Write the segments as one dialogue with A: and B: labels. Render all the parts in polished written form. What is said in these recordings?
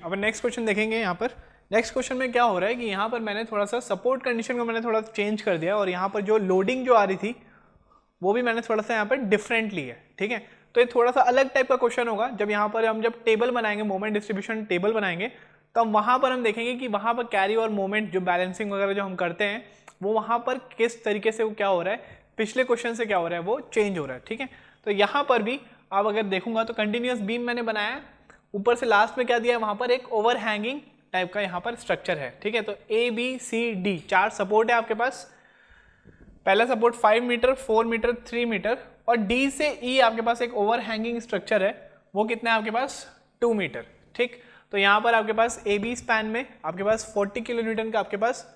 A: अब next question देखेंगे। यहाँ पर नेक्स्ट क्वेश्चन में क्या हो रहा है कि यहाँ पर मैंने थोड़ा सा सपोर्ट कंडीशन को मैंने थोड़ा चेंज कर दिया और यहाँ पर जो लोडिंग जो आ रही थी वो भी मैंने थोड़ा सा यहाँ पर डिफरेंट ली है, ठीक है। तो ये थोड़ा सा अलग टाइप का क्वेश्चन होगा। जब यहाँ पर हम जब टेबल बनाएंगे, मोमेंट डिस्ट्रीब्यूशन टेबल बनाएंगे, तो हम वहाँ पर हम देखेंगे कि वहाँ पर कैरी और मोमेंट जो बैलेंसिंग वगैरह जो हम करते हैं वो वहाँ पर किस तरीके से वो क्या हो रहा है, पिछले क्वेश्चन से क्या हो रहा है, वो चेंज हो रहा है, ठीक है। तो यहाँ पर भी आप अगर देखूंगा तो कंटिन्यूस बीम मैंने बनाया, ऊपर से लास्ट में क्या दिया है, वहाँ पर एक ओवर हैंगिंग टाइप का यहाँ पर स्ट्रक्चर है, ठीक है। तो A B C D 4 support है आपके पास। पहला सपोर्ट 5 मीटर, 4 मीटर, 3 मीटर और डी से ई आपके पास एक ओवर हैंगिंग स्ट्रक्चर है, वो कितना है आपके पास 2 मीटर, ठीक। तो यहाँ पर आपके पास ए बी स्पैन में आपके पास 40 किलो न्यूटन का आपके पास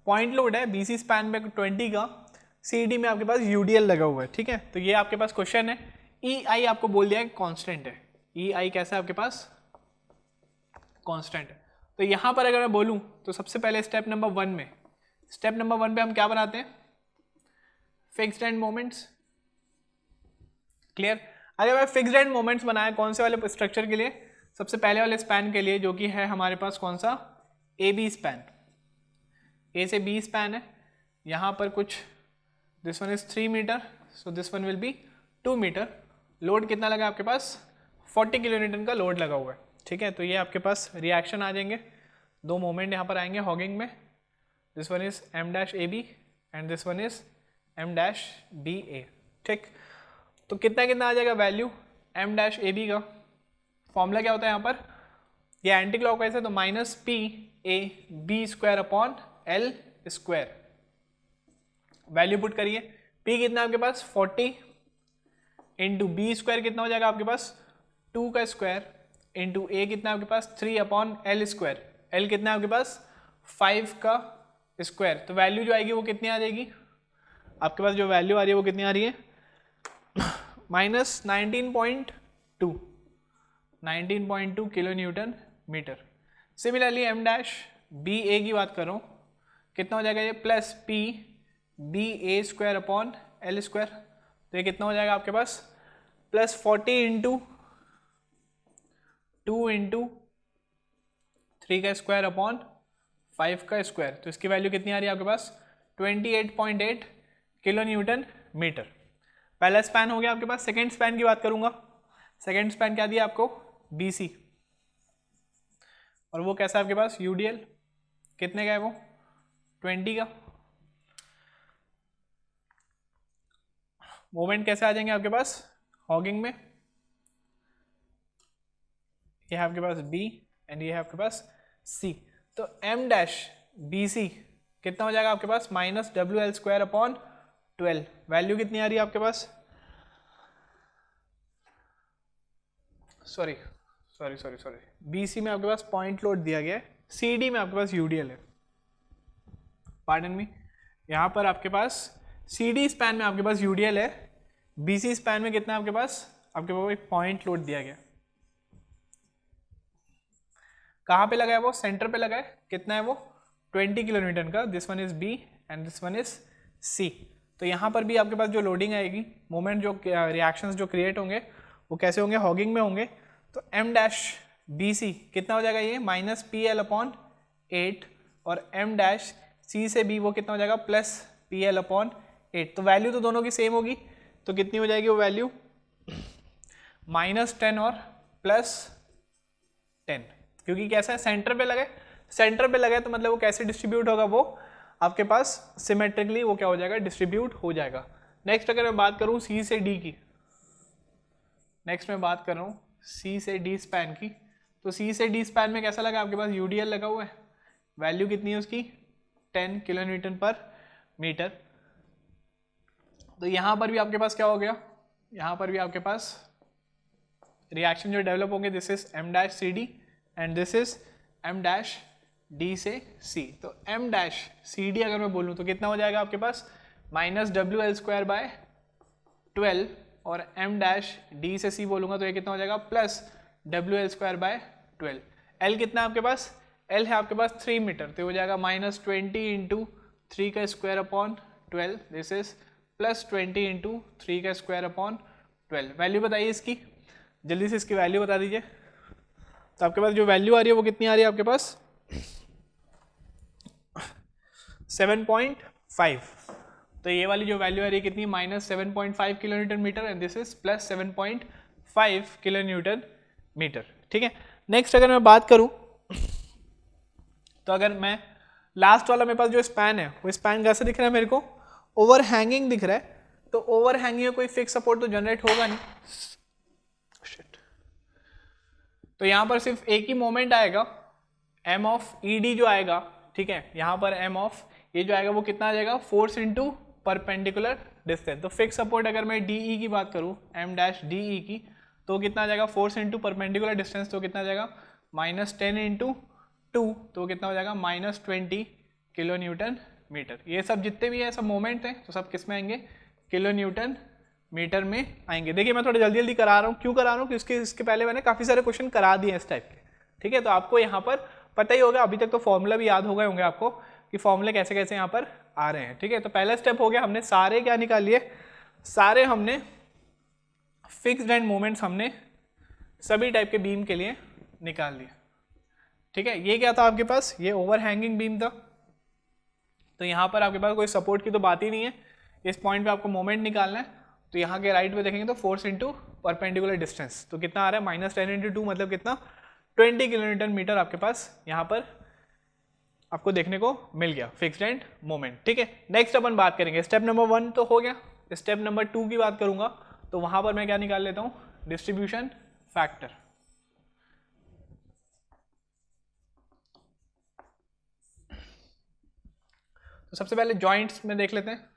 A: पॉइंट लोड है, बी सी स्पैन में 20 का, सी डी में आपके पास यूडीएल लगा हुआ है, ठीक है। तो ये आपके पास क्वेश्चन है। ई आई आपको बोल दिया है कांस्टेंट है, ई आई कैसा है आपके पास कांस्टेंट है। तो यहाँ पर अगर मैं बोलूँ तो सबसे पहले स्टेप नंबर 1 में, स्टेप नंबर 1 पे हम क्या बनाते हैं, फिक्स्ड एंड मोमेंट्स, क्लियर। अगर मैं फिक्स्ड एंड मोमेंट्स बनाया कौन से वाले स्ट्रक्चर के लिए, सबसे पहले वाले स्पैन के लिए जो कि है हमारे पास कौन सा, ए बी स्पैन, ए से बी स्पैन है। यहाँ पर कुछ this one is 3 meter, so this one will be 2 meter. Load कितना लगा आपके पास 40 किलो न्यूटन का लोड लगा हुआ है, ठीक है। तो ये आपके पास रिएक्शन आ जाएंगे, दो मोमेंट यहाँ पर आएंगे हॉगिंग में, this one is M dash A B and this one is M dash B A, ठीक। तो कितना कितना आ जाएगा value M dash A B का, फॉर्मूला क्या होता है यहाँ पर, ये एंटी क्लॉकवाइज है तो minus P A B square upon L square, value put करिए। पी कितना आपके पास 40 इंटू बी स्क्वायर कितना हो जाएगा आपके पास 2 का स्क्वायर इंटू ए कितना आपके पास 3 अपॉन एल स्क्वायर, एल कितना आपके पास 5 का स्क्वायर। तो वैल्यू जो आएगी वो कितनी आ जाएगी आपके पास, जो वैल्यू आ रही है वो कितनी आ रही है minus 19.2 kilo newton metre. Similarly M dash B A की बात कर रहा हूँ, कितना हो जाएगा ये plus P b a square upon L square, तो ये कितना हो जाएगा आपके पास प्लस 40 इंटू 2 इंटू 3 का स्क्वायर अपॉन 5 का स्क्वायर। तो इसकी वैल्यू कितनी आ रही है आपके पास 28.8 किलो न्यूटन मीटर। पहला स्पैन हो गया आपके पास। सेकेंड स्पैन की बात करूंगा, सेकेंड स्पैन क्या दिया आपको बी सी, और वो कैसा है आपके पास यूडीएल, कितने का है वो 20 का। मोमेंट कैसे आ जाएंगे आपके पास हॉगिंग में, ये है आपके पास बी एंड ये है आपके पास सी। तो एम डैश बी सी कितना हो जाएगा आपके पास माइनस डब्ल्यू एल स्क्वायर अपॉन 12, वैल्यू कितनी आ रही है आपके पास, सॉरी बी सी में आपके पास पॉइंट लोड दिया गया है, सी डी में आपके पास यूडीएल है, पार्डन मी। यहाँ पर आपके पास सी डी स्पैन में आपके पास यूडीएल है, बी सी स्पैन में कितना आपके पास एक पॉइंट लोड दिया गया। कहाँ पे लगा है वो, सेंटर पे लगा है, कितना है वो 20 किलो न्यूटन का। This one is B and this one is C. तो यहाँ पर भी आपके पास जो लोडिंग आएगी, मोमेंट जो रिएक्शंस जो क्रिएट होंगे वो कैसे होंगे, हॉगिंग में होंगे। तो एम डैश बी सी कितना हो जाएगा ये माइनस पी एल अपॉन 8 और एम डैश सी से बी वो कितना हो जाएगा प्लस पी एल अपॉन 8। तो वैल्यू तो दोनों की सेम होगी, तो कितनी हो जाएगी वो वैल्यू -10 और +10, क्योंकि कैसा है सेंटर पे लगे, सेंटर पे लगे तो मतलब वो कैसे डिस्ट्रीब्यूट होगा, वो आपके पास सिमेट्रिकली वो क्या हो जाएगा डिस्ट्रीब्यूट हो जाएगा। नेक्स्ट अगर मैं बात करूँ सी से डी की, नेक्स्ट मैं बात कर रहा हूँ सी से डी स्पैन की, तो सी से डी स्पैन में कैसा लगा आपके पास यूडीएल लगा हुआ है, वैल्यू कितनी है उसकी 10 किलो न्यूटन पर मीटर। तो यहाँ पर भी आपके पास क्या हो गया, यहाँ पर भी आपके पास रिएक्शन जो डेवलप होंगे, this is M dash C D and this is M dash D से सी। तो एम डैश सी डी अगर मैं बोलूँ तो कितना हो जाएगा आपके पास माइनस डब्ल्यू एल स्क्वायर बाय 12 और एम डैश डी से सी बोलूँगा तो ये कितना हो जाएगा plus W L square by 12। L कितना है आपके पास, एल है आपके पास 3 मीटर, तो हो जाएगा -20 इंटू 3 का square upon 12, this is +20 into 3 का स्क्वायर अपॉन 12। वैल्यू बताइए इसकी, जल्दी से इसकी वैल्यू बता दीजिए। तो आपके पास जो वैल्यू आ रही है वो कितनी आ रही है आपके पास 7.5। तो ये वाली जो वैल्यू आ रही है कितनी -7.5 kilo newton meter and this is +7.5 kilo newton meter. ठीक है, नेक्स्ट अगर मैं बात करूं तो अगर मैं लास्ट वाला मेरे पास जो स्पैन है वो स्पैन कैसे दिख रहा है मेरे को ओवर हैंगिंग दिख रहा है। तो ओवर हैंगिंग में कोई फिक्स सपोर्ट तो जनरेट होगा नहीं, तो यहां पर सिर्फ एक ही मोमेंट आएगा m ऑफ ed जो आएगा। ठीक है, यहां पर m ऑफ ये जो आएगा वो कितना आ जाएगा फोर्स इनटू परपेंडिकुलर डिस्टेंस। तो फिक्स सपोर्ट अगर मैं de की बात करूं m-de की तो कितना आ जाएगा फोर्स इनटू परपेंडिकुलर डिस्टेंस, तो कितना आ जाएगा -10 इंटू 2, तो कितना हो जाएगा -20 किलो न्यूटन मीटर। ये सब जितने भी है सब मोमेंट हैं तो सब किस में आएंगे किलो न्यूटन मीटर में आएंगे। देखिए मैं थोड़ा जल्दी जल्दी करा रहा हूँ, क्यों करा रहा हूँ क्योंकि इसके पहले मैंने काफ़ी सारे क्वेश्चन करा दिए इस टाइप के। ठीक है, तो आपको यहाँ पर पता ही होगा, अभी तक तो फॉर्मूला भी याद हो गए होंगे आपको कि फॉर्मूले कैसे कैसे यहाँ पर आ रहे हैं। ठीक है, तो पहला स्टेप हो गया, हमने सारे क्या निकाल लिए, सारे हमने फिक्स्ड एंड मोमेंट्स हमने सभी टाइप के बीम के लिए निकाल लिए। ठीक है, ये क्या था आपके पास, ये ओवर हैंगिंग बीम था। तो यहाँ पर आपके पास कोई सपोर्ट की तो बात ही नहीं है, इस पॉइंट पे आपको मोमेंट निकालना है। तो यहाँ के राइट पे देखेंगे तो फोर्स इनटू परपेंडिकुलर डिस्टेंस, तो कितना आ रहा है -10 इंटू 2 मतलब कितना 20 किलो न्यूटन मीटर आपके पास यहाँ पर आपको देखने को मिल गया फिक्स्ड एंड मोमेंट। ठीक है, नेक्स्ट अपन बात करेंगे, स्टेप नंबर 1 तो हो गया, स्टेप नंबर 2 की बात करूंगा तो वहां पर मैं क्या निकाल लेता हूँ डिस्ट्रीब्यूशन फैक्टर। तो सबसे पहले जॉइंट्स में देख लेते हैं।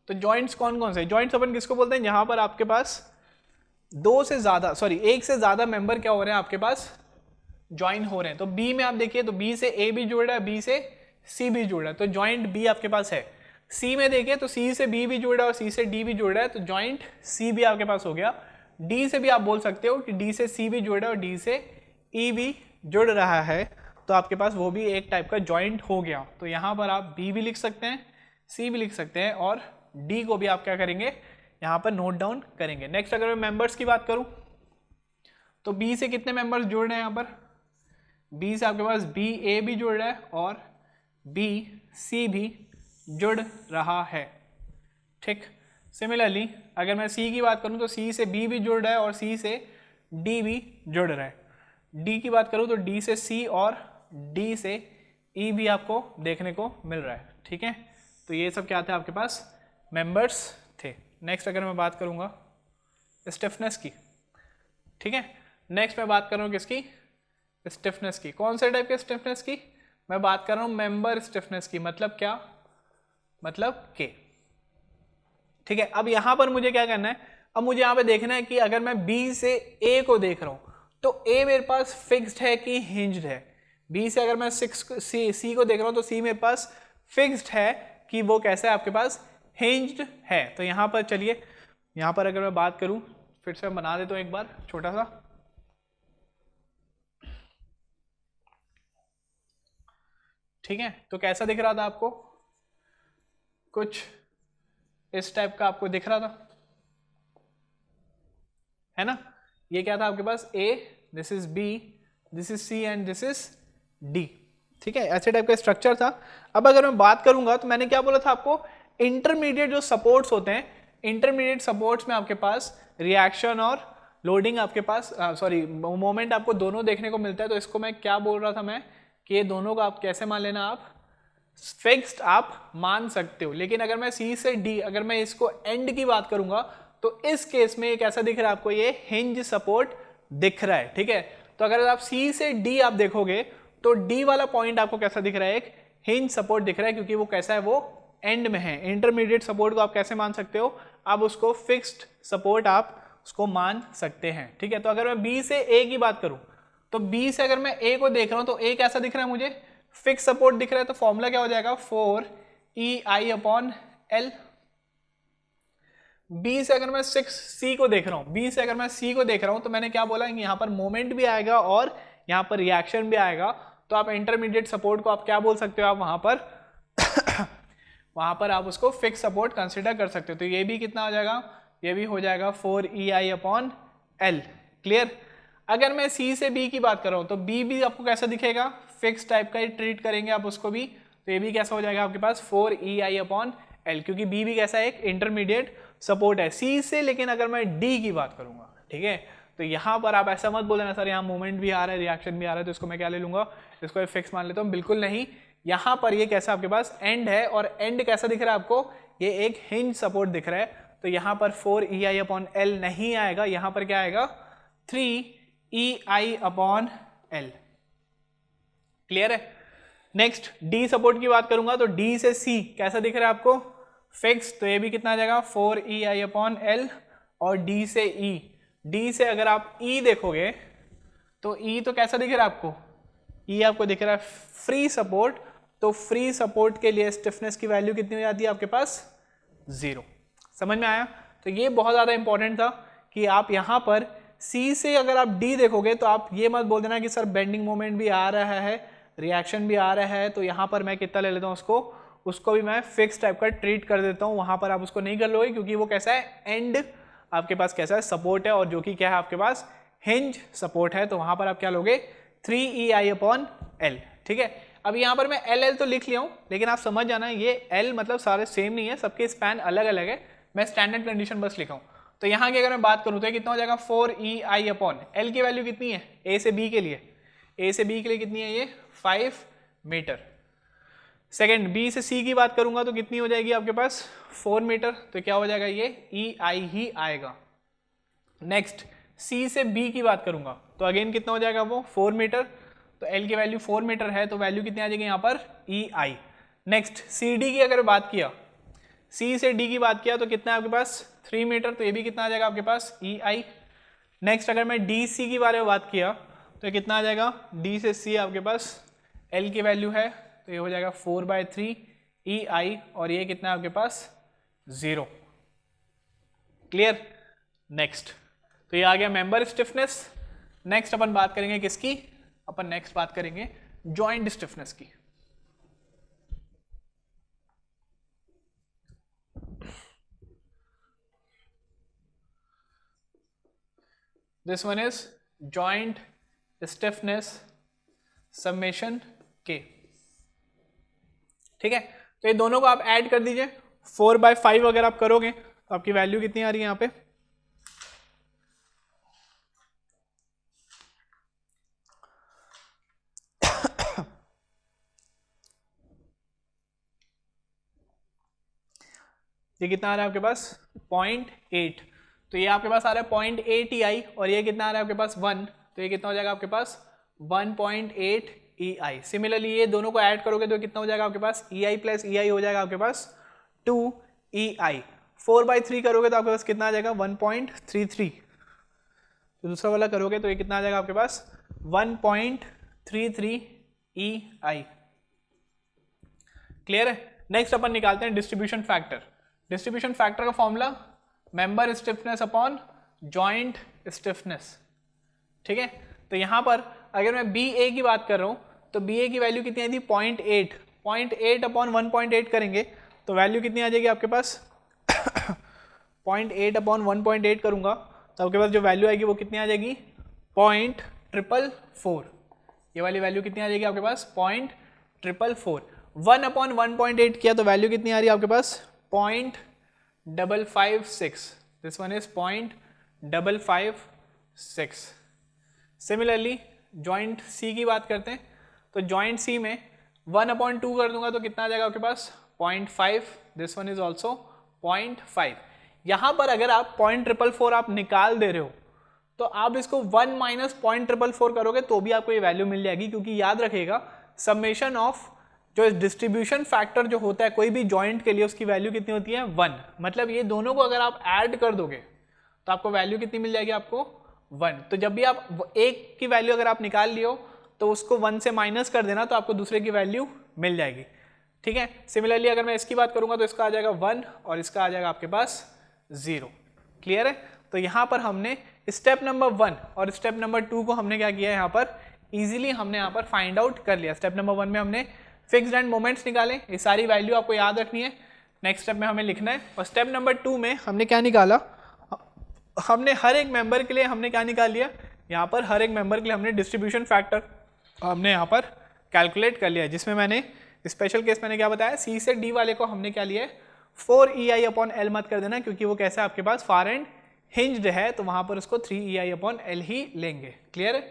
A: तो जॉइंट्स कौन कौन से, जॉइंट्स अपन किसको बोलते हैं, यहाँ पर आपके पास एक से ज्यादा मेंबर क्या हो रहे हैं आपके पास ज्वाइन हो रहे हैं। तो बी में आप देखिए तो बी से ए भी जुड़ रहा है, बी से सी भी जुड़ रहा है, तो जॉइंट बी आपके पास है। सी में देखिए तो सी से बी भी जुड़ रहा है और सी से डी भी जुड़ रहा है, तो जॉइंट सी भी आपके पास हो गया। डी से भी आप बोल सकते हो कि डी से सी भी जुड़ रहा है और डी से ई भी जुड़ रहा है, तो आपके पास वो भी एक टाइप का जॉइंट हो गया। तो यहाँ पर आप बी भी लिख सकते हैं, सी भी लिख सकते हैं और डी को भी आप क्या करेंगे यहाँ पर नोट डाउन करेंगे। नेक्स्ट अगर मैं मेंबर्स की बात करूं तो बी से कितने मेंबर्स जुड़ रहे हैं, यहाँ पर बी से आपके पास बी ए भी जुड़ रहा है और बी सी भी जुड़ रहा है। ठीक, सिमिलरली अगर मैं सी की बात करूं तो सी से बी भी जुड़ रहा है और सी से डी भी जुड़ रहा है। डी की बात करूं तो डी से सी और डी से ई भी आपको देखने को मिल रहा है। ठीक है, तो ये सब क्या थे आपके पास मेंबर्स थे। नेक्स्ट अगर मैं बात करूंगा स्टिफनेस की, ठीक है, नेक्स्ट मैं बात कर रहा हूँ किसकी, स्टिफनेस की। कौन से टाइप के स्टिफनेस की, मैं बात कर रहा हूँ मेंबर स्टिफनेस की, मतलब क्या, मतलब के। ठीक है, अब यहां पर मुझे क्या करना है, अब मुझे यहां पे देखना है कि अगर मैं बी से ए को देख रहा हूं तो ए मेरे पास फिक्स्ड है कि हिंज्ड है। बी से अगर मैं सी को देख रहा हूं तो सी मेरे पास फिक्स्ड है कि वो कैसा है आपके पास हिंज्ड है। तो यहां पर चलिए, यहां पर अगर मैं बात करूं फिर से बना देता हूं एक बार छोटा सा। ठीक है, तो कैसा दिख रहा था आपको, कुछ इस टाइप का आपको दिख रहा था, है ना। ये क्या था आपके पास A, this is B, this is C and this is D. ठीक है, ऐसे टाइप का स्ट्रक्चर था। अब अगर मैं बात करूंगा तो मैंने क्या बोला था आपको, इंटरमीडिएट जो सपोर्ट्स होते हैं, इंटरमीडिएट सपोर्ट्स में आपके पास रिएक्शन और लोडिंग आपके पास मोमेंट आपको दोनों देखने को मिलता है। तो इसको मैं क्या बोल रहा था मैं कि ये दोनों को आप कैसे मान लेना, आप फिक्स्ड आप मान सकते हो। लेकिन अगर मैं सी से डी, अगर मैं इसको एंड की बात करूंगा तो इस केस में कैसा दिख रहा है आपको, ये हिंज सपोर्ट दिख रहा है। ठीक है, तो अगर आप सी से डी आप देखोगे तो डी वाला पॉइंट आपको कैसा दिख रहा है, एक हिंज सपोर्ट दिख रहा है, क्योंकि वो कैसा है, वो एंड में है। इंटरमीडिएट सपोर्ट को आप कैसे मान सकते हो, आप उसको फिक्स्ड सपोर्ट आप उसको मान सकते हैं। ठीक है, तो अगर मैं बी से ए की बात करूं तो बी से अगर मैं ए को देख रहा हूं तो ए कैसा दिख रहा है, मुझे फिक्स सपोर्ट दिख रहा है। तो फॉर्मूला क्या हो जाएगा 4EI/L। बी से अगर मैं सी को देख रहा हूं, बी से अगर मैं सी को देख रहा हूं तो मैंने क्या बोला कि यहां पर मोमेंट भी आएगा और यहां पर रिएक्शन भी आएगा। तो आप इंटरमीडिएट सपोर्ट को आप क्या बोल सकते हो, आप वहां पर आप उसको फिक्स सपोर्ट कंसिडर कर सकते हो। तो ये भी कितना हो जाएगा, ये भी हो जाएगा 4EI/L। क्लियर। अगर मैं सी से बी की बात कर रहा हूँ तो बी भी आपको कैसा दिखेगा, फिक्स टाइप का ही ट्रीट करेंगे आप उसको भी, तो ये भी कैसा हो जाएगा आपके पास 4EI/L, क्योंकि बी भी कैसा है, एक इंटरमीडिएट सपोर्ट है सी से। लेकिन अगर मैं डी की बात करूंगा, ठीक है, तो यहाँ पर आप ऐसा मत बोलना सर यहाँ मूवमेंट भी आ रहा है, रिएक्शन भी आ रहा है, तो इसको मैं क्या ले लूंगा, इसको फिक्स मान लेता हूँ। बिल्कुल नहीं, यहाँ पर ये कैसा आपके पास एंड है, और एंड कैसा दिख रहा है आपको, ये एक हिंज सपोर्ट दिख रहा है, तो यहाँ पर 4EI/L नहीं आएगा, यहाँ पर क्या आएगा 3EI/L। क्लियर है। नेक्स्ट डी सपोर्ट की बात करूंगा तो डी से सी कैसा दिख रहा है आपको, फिक्स, तो ये भी कितना आ जाएगा 4EI/L। और डी से ई, डी से अगर आप ई देखोगे तो ई तो कैसा दिख रहा है आपको, ई आपको दिख रहा है फ्री सपोर्ट, तो फ्री सपोर्ट के लिए स्टिफनेस की वैल्यू कितनी हो जाती है आपके पास 0। समझ में आया। तो ये बहुत ज़्यादा इंपॉर्टेंट था कि आप यहाँ पर सी से अगर आप डी देखोगे तो आप ये मत बोल देना कि सर बेंडिंग मोमेंट भी आ रहा है, रिएक्शन भी आ रहा है, तो यहाँ पर मैं कितना ले लेता हूँ उसको भी मैं फिक्स टाइप का ट्रीट कर देता हूँ। वहाँ पर आप उसको नहीं कर लोगे, क्योंकि वो कैसा है, एंड आपके पास कैसा है, सपोर्ट है, और जो कि क्या है आपके पास हिंज सपोर्ट है, तो वहाँ पर आप क्या लोगे 3EI/L। ठीक है, अब यहाँ पर मैं LL तो लिख लिया हूँ, लेकिन आप समझ जाना ये L मतलब सारे सेम नहीं है, सबके स्पैन अलग अलग है, मैं स्टैंडर्ड कंडीशन बस लिखा हूँ। तो यहाँ की अगर मैं बात करूँ तो कितना हो जाएगा 4EI/L की वैल्यू कितनी है A से B के लिए, A से B के लिए कितनी है ये 5 मीटर। सेकेंड B से C की बात करूंगा तो कितनी हो जाएगी आपके पास 4 मीटर, तो क्या हो जाएगा ये EI ही आएगा। नेक्स्ट C से B की बात करूंगा तो अगेन कितना हो जाएगा वो 4 मीटर, तो L की वैल्यू 4 मीटर है, तो वैल्यू कितनी आ जाएगी यहाँ पर EI। नेक्स्ट CD की अगर बात किया, C से D की बात किया तो कितना है आपके पास 3 मीटर, तो ये भी कितना आ जाएगा आपके पास EI। नेक्स्ट अगर मैं DC की बारे में बात किया तो ये कितना आ जाएगा, D से C आपके पास L की वैल्यू है, तो ये हो जाएगा 4/3 EI, और ये कितना है आपके पास 0। क्लियर। नेक्स्ट तो ये आ गया मेंबर स्टिफनेस। नेक्स्ट अपन बात करेंगे किसकी, अपन नेक्स्ट बात करेंगे जॉइंट स्टिफनेस की। This one is joint stiffness summation K। ठीक है, तो ये दोनों को आप ऐड कर दीजिए, 4/5 अगर आप करोगे तो आपकी वैल्यू कितनी आ रही है यहाँ पे, ये कितना आ रहा है आपके पास 0.8, तो ये आपके पास आ रहा है 0.8 EI, और ये कितना आ रहा है आपके पास 1, तो ये कितना हो जाएगा आपके पास 1.8 EI। सिमिलरली ये दोनों को ऐड करोगे तो कितना हो जाएगा आपके पास EI प्लस EI हो जाएगा आपके पास 2 EI। 4/3 करोगे तो आपके पास कितना आ जाएगा 1.33, तो दूसरा वाला करोगे तो ये कितना आ जाएगा आपके पास 1.33 EI। क्लियर है। नेक्स्ट अपन निकालते हैं डिस्ट्रीब्यूशन फैक्टर। डिस्ट्रीब्यूशन फैक्टर का formula member stiffness upon joint stiffness. ठीक है, तो यहां पर अगर मैं BA की बात कर रहा हूं तो BA की वैल्यू कितनी आई थी 0.8, 0.8 अपॉन 1.8 करेंगे तो वैल्यू कितनी आ जाएगी आपके पास 0.8 अपॉन 1.8 करूंगा तो आपके पास जो वैल्यू आएगी वो कितनी आ जाएगी 0.444। ये वाली वैल्यू कितनी आ जाएगी आपके पास 0.444। 1 अपॉन 1.8 किया तो वैल्यू कितनी आ रही है आपके पास 0.556। This one is 0.556। Similarly joint C की बात करते हैं तो जॉइंट C में 1/2 कर दूंगा तो कितना आ जाएगा आपके पास 0.5। This one is also 0.5। यहां पर अगर आप 0.444 आप निकाल दे रहे हो तो आप इसको 1 माइनस 0.444 करोगे तो भी आपको ये वैल्यू मिल जाएगी, क्योंकि याद रखिएगा समेशन ऑफ जो डिस्ट्रीब्यूशन फैक्टर जो होता है कोई भी जॉइंट के लिए उसकी वैल्यू कितनी होती है 1। मतलब ये दोनों को अगर आप ऐड कर दोगे तो आपको वैल्यू कितनी मिल जाएगी आपको 1। तो जब भी आप एक की वैल्यू अगर आप निकाल लियो तो उसको 1 से माइनस कर देना तो आपको दूसरे की वैल्यू मिल जाएगी। ठीक है, सिमिलरली अगर मैं इसकी बात करूंगा तो इसका आ जाएगा 1 और इसका आ जाएगा आपके पास 0। क्लियर है। तो यहाँ पर हमने स्टेप नंबर 1 और स्टेप नंबर 2 को हमने क्या किया, यहाँ पर इजीली हमने यहाँ पर फाइंड आउट कर लिया। स्टेप नंबर 1 में हमने फिक्स्ड एंड मोमेंट्स निकाले, ये सारी वैल्यू आपको याद रखनी है, नेक्स्ट स्टेप में हमें लिखना है। और स्टेप नंबर 2 में हमने क्या निकाला, हमने हर एक मेंबर के लिए हमने क्या निकाल लिया, यहाँ पर हर एक मेंबर के लिए हमने डिस्ट्रीब्यूशन फैक्टर हमने यहाँ पर कैलकुलेट कर लिया है, जिसमें मैंने स्पेशल केस मैंने क्या बताया, सी से डी वाले को हमने क्या लिया है 4EI/L मत कर देना, क्योंकि वो कैसा आपके पास फार एंड हिंज्ड है, तो वहाँ पर उसको 3EI/L ही लेंगे। क्लियर है?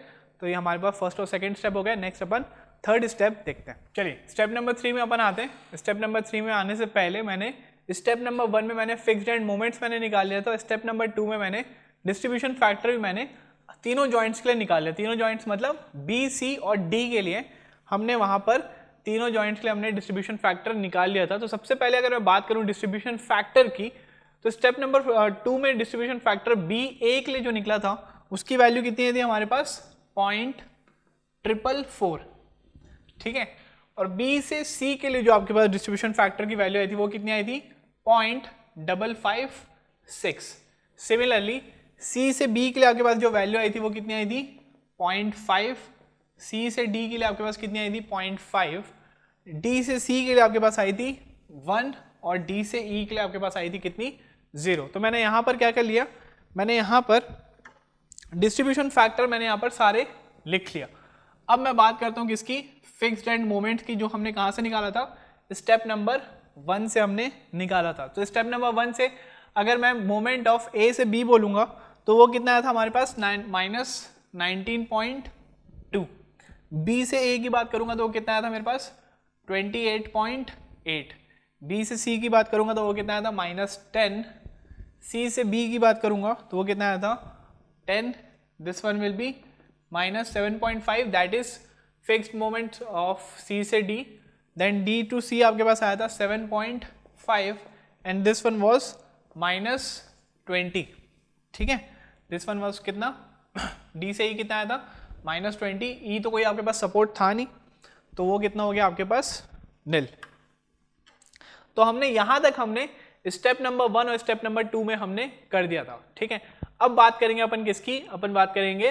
A: तो ये हमारे पास फर्स्ट और सेकंड स्टेप हो गया। नेक्स्ट अपन थर्ड स्टेप देखते हैं। चलिए स्टेप नंबर 3 में अपन आते हैं। स्टेप नंबर 3 में आने से पहले मैंने स्टेप नंबर 1 में मैंने फिक्स्ड एंड मोमेंट्स मैंने निकाल लिया था। स्टेप नंबर 2 में मैंने डिस्ट्रीब्यूशन फैक्टर भी मैंने तीनों जॉइंट्स के लिए निकाल लिया। तीनों जॉइंट्स मतलब बी, सी और डी के लिए हमने वहाँ पर तीनों जॉइंट्स के लिए हमने डिस्ट्रीब्यूशन फैक्टर निकाल लिया था। तो सबसे पहले अगर मैं बात करूँ डिस्ट्रीब्यूशन फैक्टर की, तो स्टेप नंबर 2 में डिस्ट्रीब्यूशन फैक्टर बी ए के लिए जो निकला था उसकी वैल्यू कितनी थी हमारे पास 0.444। ठीक है, और बी से सी के लिए जो आपके पास डिस्ट्रीब्यूशन फैक्टर की वैल्यू आई थी वो कितनी आई थी 0.556। सिमिलरली सी से बी के लिए आपके पास जो वैल्यू आई थी वो कितनी आई थी 0.5। सी से डी के लिए आपके पास कितनी आई थी 0.5। डी से सी के लिए आपके पास आई थी 1 और डी से ई के लिए आपके पास आई थी कितनी 0। तो मैंने यहाँ पर क्या कर लिया, मैंने यहाँ पर डिस्ट्रीब्यूशन फैक्टर मैंने यहाँ पर सारे लिख लिया। अब मैं बात करता हूँ किसकी, फिक्स्ड एंड मोमेंट की, जो हमने कहाँ से निकाला था, स्टेप नंबर 1 से हमने निकाला था। तो स्टेप नंबर 1 से अगर मैं मोमेंट ऑफ ए से बी बोलूँगा तो वो कितना आया था हमारे पास -19.2। बी से ए की बात करूँगा तो वो कितना आया था मेरे पास 28.8। बी से सी की बात करूँगा तो वो कितना आया था -10। सी से बी की बात करूँगा तो वो कितना आया था 10। This one will be -7.5, that is fixed moment of C से D. Then D to C आपके पास आया था 7.5 एंड दिस वन वॉज -20। ठीक है, दिस वन वॉज कितना डी से ई कितना आया था -20। ई तो कोई आपके पास सपोर्ट था नहीं, तो वो कितना हो गया आपके पास निल। तो हमने यहां तक हमने स्टेप नंबर 1 और स्टेप नंबर 2 में हमने कर दिया था। ठीक है, अब बात करेंगे अपन किसकी, अपन बात करेंगे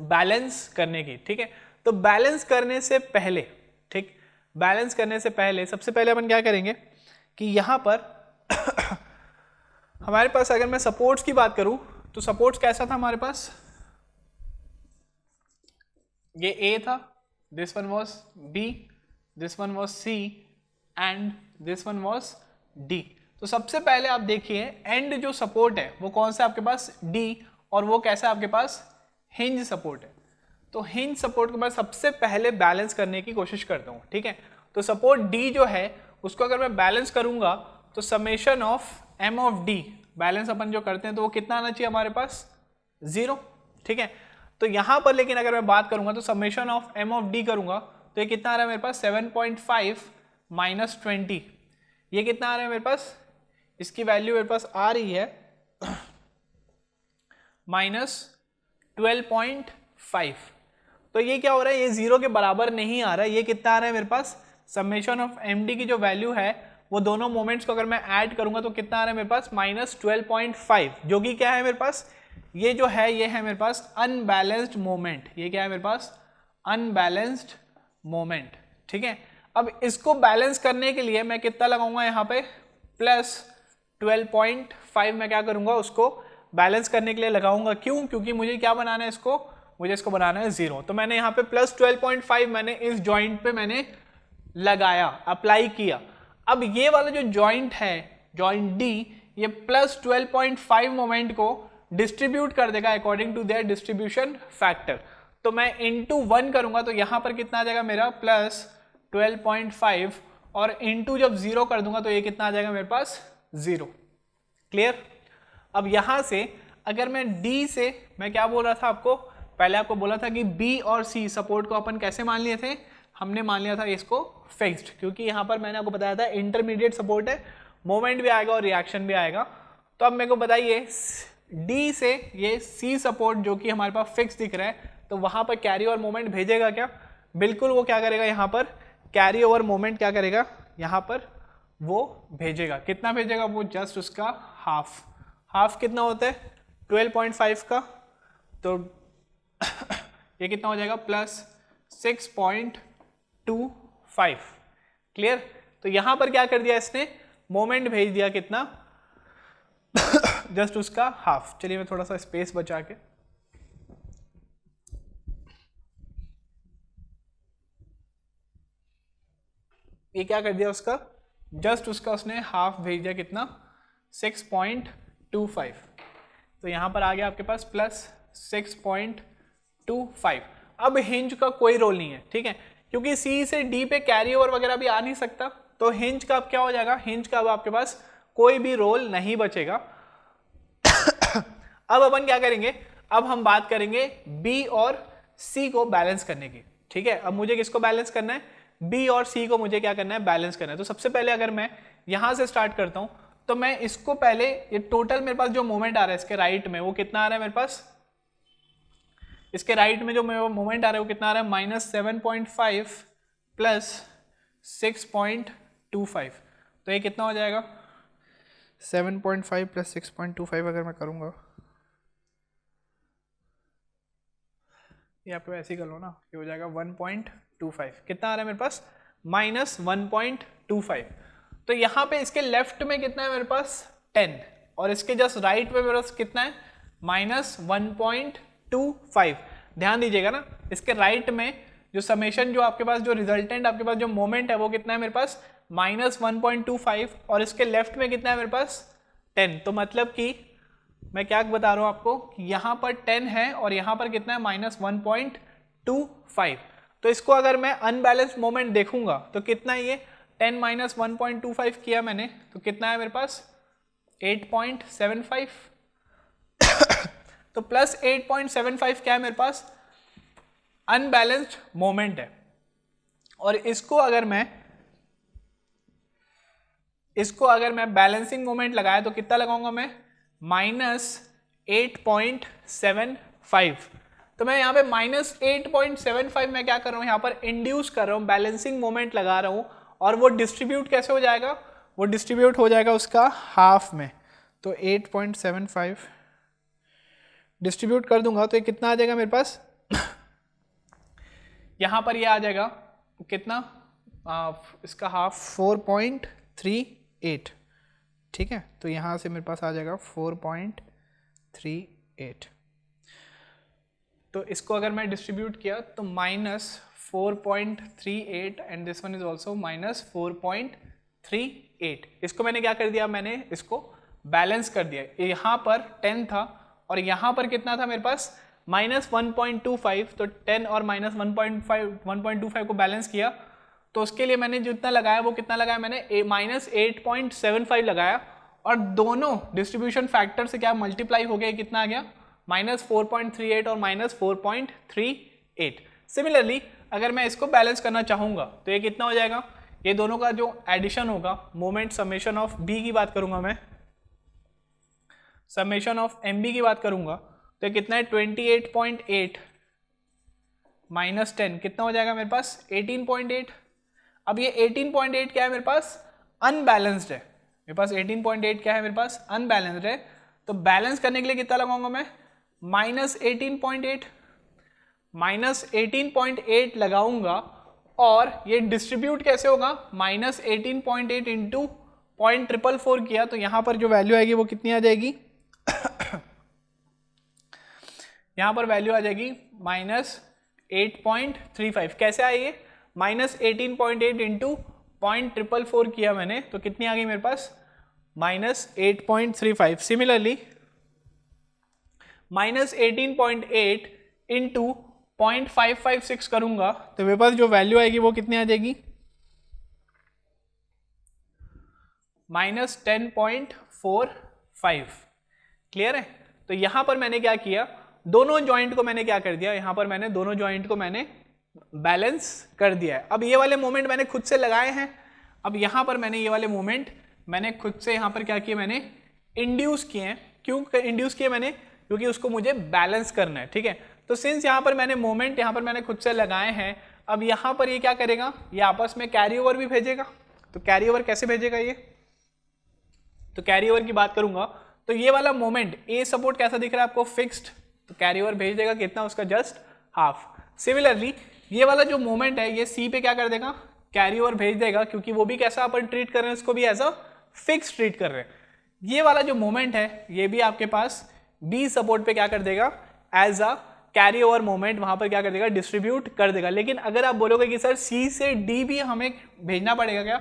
A: बैलेंस करने की। ठीक है, तो बैलेंस करने से पहले, ठीक, बैलेंस करने से पहले सबसे पहले अपन क्या करेंगे कि यहां पर हमारे पास अगर मैं सपोर्ट्स की बात करूं तो सपोर्ट्स कैसा था हमारे पास, ये ए था, this one was B, this one was C and this one was D. तो सबसे पहले आप देखिए एंड जो सपोर्ट है वो कौन सा आपके पास डी, और वो कैसा आपके पास हिंज सपोर्ट है। तो हिंज सपोर्ट को मैं सबसे पहले बैलेंस करने की कोशिश करता हूँ। ठीक है, तो सपोर्ट डी जो है उसको अगर मैं बैलेंस करूंगा तो summation of M of D, balance अपन जो करते हैं तो वो कितना आना चाहिए हमारे पास 0। ठीक है, तो यहां पर लेकिन अगर मैं बात करूंगा तो summation of M of D करूंगा तो ये कितना आ रहा है मेरे पास 7.5 -20। ये कितना आ रहा है मेरे पास, इसकी वैल्यू मेरे पास आ रही है -12.5। तो ये क्या हो रहा है, ये 0 के बराबर नहीं आ रहा है। ये कितना आ रहा है मेरे पास, समेशन ऑफ एम डी की जो वैल्यू है वो दोनों मोमेंट्स को अगर मैं ऐड करूंगा तो कितना आ रहा है मेरे पास -12.5, जो कि क्या है मेरे पास, ये जो है ये है मेरे पास अनबैलेंस्ड मोमेंट। ये क्या है मेरे पास अनबैलेंस्ड मोमेंट। ठीक है, अब इसको बैलेंस करने के लिए मैं कितना लगाऊंगा यहाँ पे +12.5 मैं क्या करूंगा उसको बैलेंस करने के लिए लगाऊंगा। क्यों, क्योंकि मुझे क्या बनाना है इसको, मुझे इसको बनाना है 0। तो मैंने यहाँ पे +12.5 मैंने इस जॉइंट पे मैंने लगाया, अप्लाई किया। अब ये वाला जो जॉइंट है जॉइंट डी, ये +12.5 मोमेंट को डिस्ट्रीब्यूट कर देगा according to their distribution factor. तो मैं इंटू 1 करूंगा तो यहां पर कितना आ जाएगा मेरा +12.5, और इंटू जब 0 कर दूंगा तो ये कितना आ जाएगा मेरे पास 0। क्लियर। अब यहां से अगर मैं डी से, मैं क्या बोल रहा था आपको, पहले आपको बोला था कि बी और सी सपोर्ट को अपन कैसे मान लिए थे, हमने मान लिया था इसको फिक्स्ड, क्योंकि यहां पर मैंने आपको बताया था इंटरमीडिएट सपोर्ट है, मोमेंट भी आएगा और रिएक्शन भी आएगा। तो अब मेरे को बताइए डी से ये सी सपोर्ट जो कि हमारे पास फिक्स दिख रहा है, तो वहां पर कैरी ओवर मोमेंट भेजेगा क्या, बिल्कुल वो क्या करेगा, यहाँ पर कैरी ओवर मोमेंट क्या करेगा, यहाँ पर वो भेजेगा। कितना भेजेगा वो, जस्ट उसका हाफ कितना होता है 12.5 का, तो ये कितना हो जाएगा +6.25। क्लियर। तो यहां पर क्या कर दिया इसने, मोमेंट भेज दिया कितना जस्ट उसका हाफ। चलिए मैं थोड़ा सा स्पेस बचा के ये क्या कर दिया उसका, जस्ट उसका उसने हाफ भेज दिया, कितना 6.25, तो यहाँ पर आ गया आपके पास प्लस 6.25। अब हिंज का कोई रोल नहीं है, ठीक है, क्योंकि सी से डी पे कैरी ओवर वगैरह भी आ नहीं सकता, तो हिंज का अब क्या हो जाएगा, हिंज का अब आपके पास कोई भी रोल नहीं बचेगा। अब अपन क्या करेंगे, अब हम बात करेंगे बी और सी को बैलेंस करने की, ठीक है। अब मुझे किसको बैलेंस करना है, बी और सी को मुझे क्या करना है, बैलेंस करना है। तो सबसे पहले अगर मैं यहां से स्टार्ट करता हूं, तो मैं इसको पहले, ये टोटल मेरे पास जो मोमेंट आ रहा है इसके राइट में, वो कितना आ रहा है मेरे पास, इसके राइट में जो मोमेंट आ रहा है वो कितना आ रहा है, -7.5 प्लस 6.25, तो ये कितना हो जाएगा, 7.5 प्लस 6.25 अगर मैं करूंगा, ये आपको ऐसे ही कर लो ना, ये हो जाएगा 1.25, कितना आ रहा है मेरे पास, -1.25। तो यहाँ पे इसके लेफ्ट में कितना है मेरे पास 10, और इसके जस्ट राइट में मेरे पास कितना है -1.25। ध्यान दीजिएगा ना, इसके राइट में जो समेशन, जो आपके पास जो रिजल्टेंट आपके पास जो मोमेंट है वो कितना है मेरे पास -1.25, और इसके लेफ्ट में कितना है मेरे पास 10। तो मतलब कि मैं क्या बता रहा हूं आपको कि यहां पर 10 है और यहां पर कितना है -1.25। तो इसको अगर मैं अनबैलेंस्ड मोमेंट देखूंगा तो कितना है ये, 10 - 1.25 किया मैंने, तो कितना है मेरे पास 8.75। तो प्लस 8.75 क्या है मेरे पास, अनबैलेंस्ड मोमेंट है। और इसको अगर मैं बैलेंसिंग मोमेंट लगाया तो कितना लगाऊंगा मैं, -8.75। तो मैं यहाँ पे -8.75 में क्या कर रहा हूँ, यहाँ पर इंड्यूस कर रहा हूँ, बैलेंसिंग मोमेंट लगा रहा हूँ, और वो डिस्ट्रीब्यूट कैसे हो जाएगा, वो डिस्ट्रीब्यूट हो जाएगा उसका हाफ में। तो 8.75 डिस्ट्रीब्यूट कर दूंगा तो ये कितना आ जाएगा मेरे पास यहाँ पर ये आ जाएगा कितना, इसका हाफ 4.38, ठीक है। तो यहाँ से मेरे पास आ जाएगा 4.38। तो इसको अगर मैं डिस्ट्रीब्यूट किया तो -4.38 and this one is also -4.38। इसको मैंने क्या कर दिया, मैंने इसको बैलेंस कर दिया। यहाँ पर 10 था और यहाँ पर कितना था मेरे पास -1.25, तो 10 और -1.25 को बैलेंस किया। तो उसके लिए मैंने जितना लगाया वो कितना लगाया मैंने, -8.75 लगाया, और दोनों डिस्ट्रीब्यूशन फैक्टर से क्या मल्टीप्लाई हो गया, कितना आ गया -4.38 और -4.38। सिमिलरली अगर मैं इसको बैलेंस करना चाहूंगा तो ये कितना हो जाएगा, ये दोनों का जो एडिशन होगा, मोमेंट समेशन ऑफ बी की बात करूंगा मैं, समेशन ऑफ एम बी की बात करूंगा तो कितना है 28.8 -10 कितना हो जाएगा मेरे पास 18.8। अब ये 18.8 क्या है मेरे पास, अनबैलेंस्ड है। मेरे पास 18.8 क्या है मेरे पास, अनबैलेंस्ड है। तो बैलेंस करने के लिए कितना लगाऊंगा मैं, -18.8 लगाऊंगा, और ये डिस्ट्रीब्यूट कैसे होगा, -18.8 इंटू 0.444 किया तो यहां पर जो वैल्यू आएगी वो कितनी आ जाएगी यहां पर वैल्यू आ जाएगी -8.35। कैसे आई ये, -18.8 इंटू 0.444 किया मैंने तो कितनी आ गई मेरे पास -8.35। सिमिलरली -18.8 इंटू 0.556 करूंगा तो मेरे पास जो वैल्यू आएगी वो कितनी आ जाएगी -10.45। क्लियर है। तो यहां पर मैंने क्या किया, दोनों जॉइंट को मैंने क्या कर दिया, यहां पर मैंने दोनों जॉइंट को मैंने बैलेंस कर दिया है। अब ये वाले मोमेंट मैंने खुद से लगाए हैं। अब यहां पर मैंने ये वाले मोमेंट मैंने खुद से यहां पर क्या किया, मैंने इंड्यूस किए हैं। क्यों इंड्यूस किए मैंने, क्योंकि उसको मुझे बैलेंस करना है, ठीक है। तो सिंस यहां पर मैंने मोमेंट यहां पर मैंने खुद से लगाए हैं, अब यहां पर ये क्या करेगा, ये आपस में कैरी ओवर भी भेजेगा। तो कैरी ओवर कैसे भेजेगा ये, तो कैरी ओवर की बात करूंगा तो ये वाला मोमेंट ए सपोर्ट कैसा दिख रहा है आपको, फिक्स्ड, तो कैरी ओवर भेज देगा कितना, उसका जस्ट हाफ। सिमिलरली ये वाला जो मोमेंट है ये सी पे क्या कर देगा, कैरी ओवर भेज देगा, क्योंकि वो भी कैसा अपन ट्रीट कर रहे हैं, उसको भी एज अ फिक्स ट्रीट कर रहे हैं। ये वाला जो मोमेंट है ये भी आपके पास बी सपोर्ट पे क्या कर देगा, as a carry over moment वहां पर क्या कर देगा, डिस्ट्रीब्यूट कर देगा। लेकिन अगर आप बोलोगे कि सर सी से डी भी हमें भेजना पड़ेगा क्या,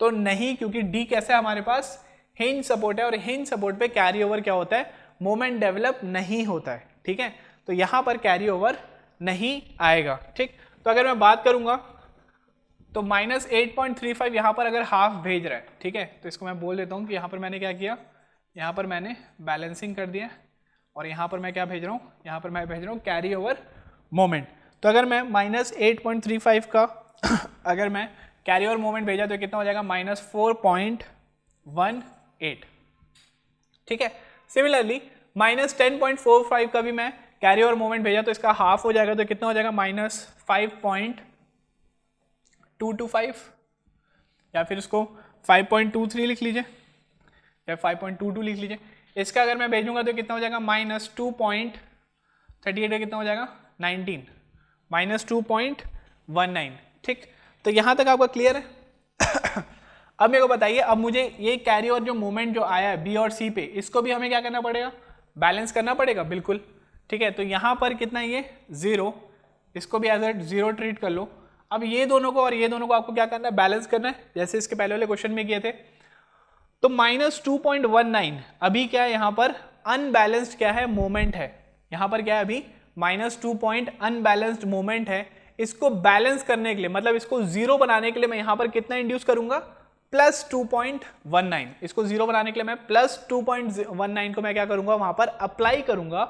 A: तो नहीं, क्योंकि डी कैसा है हमारे पास, हिंज सपोर्ट है, और हिंज सपोर्ट पे कैरी ओवर क्या होता है, मोमेंट डेवलप नहीं होता है। ठीक है, तो यहां पर कैरी ओवर नहीं आएगा। ठीक, तो अगर मैं बात करूंगा तो -8.35 यहाँ पर अगर हाफ भेज रहा है, ठीक है, तो इसको मैं बोल देता हूँ कि यहाँ पर मैंने क्या किया, यहाँ पर मैंने बैलेंसिंग कर दिया, और यहाँ पर मैं क्या भेज रहा हूँ, यहाँ पर मैं भेज रहा हूँ कैरी ओवर मोमेंट। तो अगर मैं -8.35 का अगर मैं कैरी ओवर मोमेंट भेजा तो कितना हो जाएगा, -4.18। ठीक है, सिमिलरली -10.45 का भी मैं कैरी ओवर मोमेंट भेजा तो इसका हाफ हो जाएगा, तो कितना हो जाएगा, -5.225, या फिर इसको 5.23 लिख लीजिए, या 5.22 लिख लीजिए। इसका अगर मैं भेजूंगा तो कितना हो जाएगा, -2.38 कितना हो जाएगा, 19, -2.19। ठीक, तो यहां तक आपका क्लियर है। अब मेरे को बताइए, अब मुझे ये कैरी ओवर जो मोमेंट जो आया है बी और सी पे, इसको भी हमें क्या करना पड़ेगा, बैलेंस करना पड़ेगा, बिल्कुल। ठीक है, तो यहां पर कितना है, ये 0, इसको भी एज ए 0 ट्रीट कर लो। अब ये दोनों को और ये दोनों को आपको क्या करना है, बैलेंस करना है, जैसे इसके पहले वाले क्वेश्चन में किए थे। तो -2.19 अभी क्या है, यहाँ पर अनबैलेंस्ड क्या है, मोमेंट है। यहाँ पर क्या है, अभी -2 अनबैलेंस्ड मोमेंट है। इसको बैलेंस करने के लिए, मतलब इसको 0 बनाने के लिए मैं यहाँ पर कितना इंड्यूस करूंगा, +2.19। इसको 0 बनाने के लिए मैं +2.19 को मैं क्या करूंगा, वहां पर अप्लाई करूंगा,